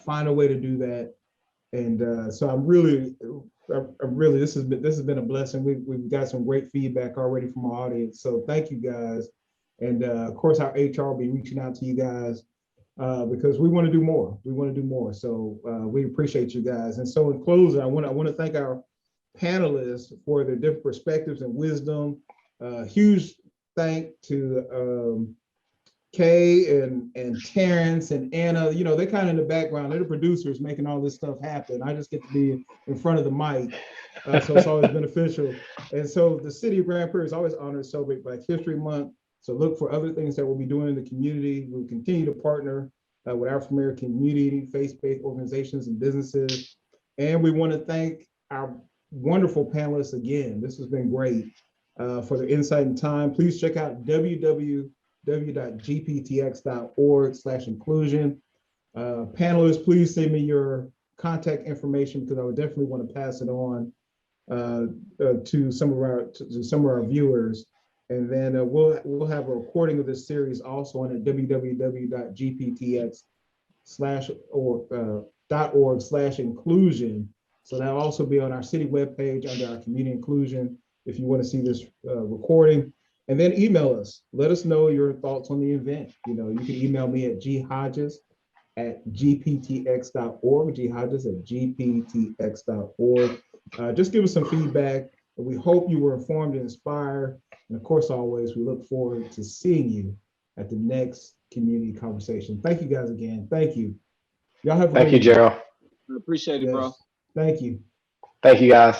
Find a way to do that. And so I'm really, this has been a blessing. We've got some great feedback already from our audience. So thank you guys. And of course, our HR will be reaching out to you guys because we want to do more. So we appreciate you guys. And so in closing, I want to thank our panelists for their different perspectives and wisdom. Huge thank to Kay and Terrence and Anna. You know, they're kind of in the background. They're the producers making all this stuff happen. I just get to be in front of the mic. So it's always beneficial. And so the city of Grand Prairie is always honored to celebrate Black History Month. So look for other things that we'll be doing in the community. We'll continue to partner with African American community, faith-based organizations and businesses. And we want to thank our wonderful panelists again. This has been great for their insight and time. Please check out www.gptx.org/inclusion. Panelists, please send me your contact information because I would definitely want to pass it on to some of our viewers. And then we'll have a recording of this series also on at www.gptx.org. .org/inclusion. So that'll also be on our city webpage under our community inclusion if you want to see this recording. And then email us. Let us know your thoughts on the event. You know, you can email me at ghodges@gptx.org, ghodges@gptx.org. Just give us some feedback. We hope you were informed and inspired. And of course, always, we look forward to seeing you at the next community conversation. Thank you guys again. Thank you. Y'all have a Thank you, great evening. Gerald. I appreciate it, bro. Yes. Thank you. Thank you, guys.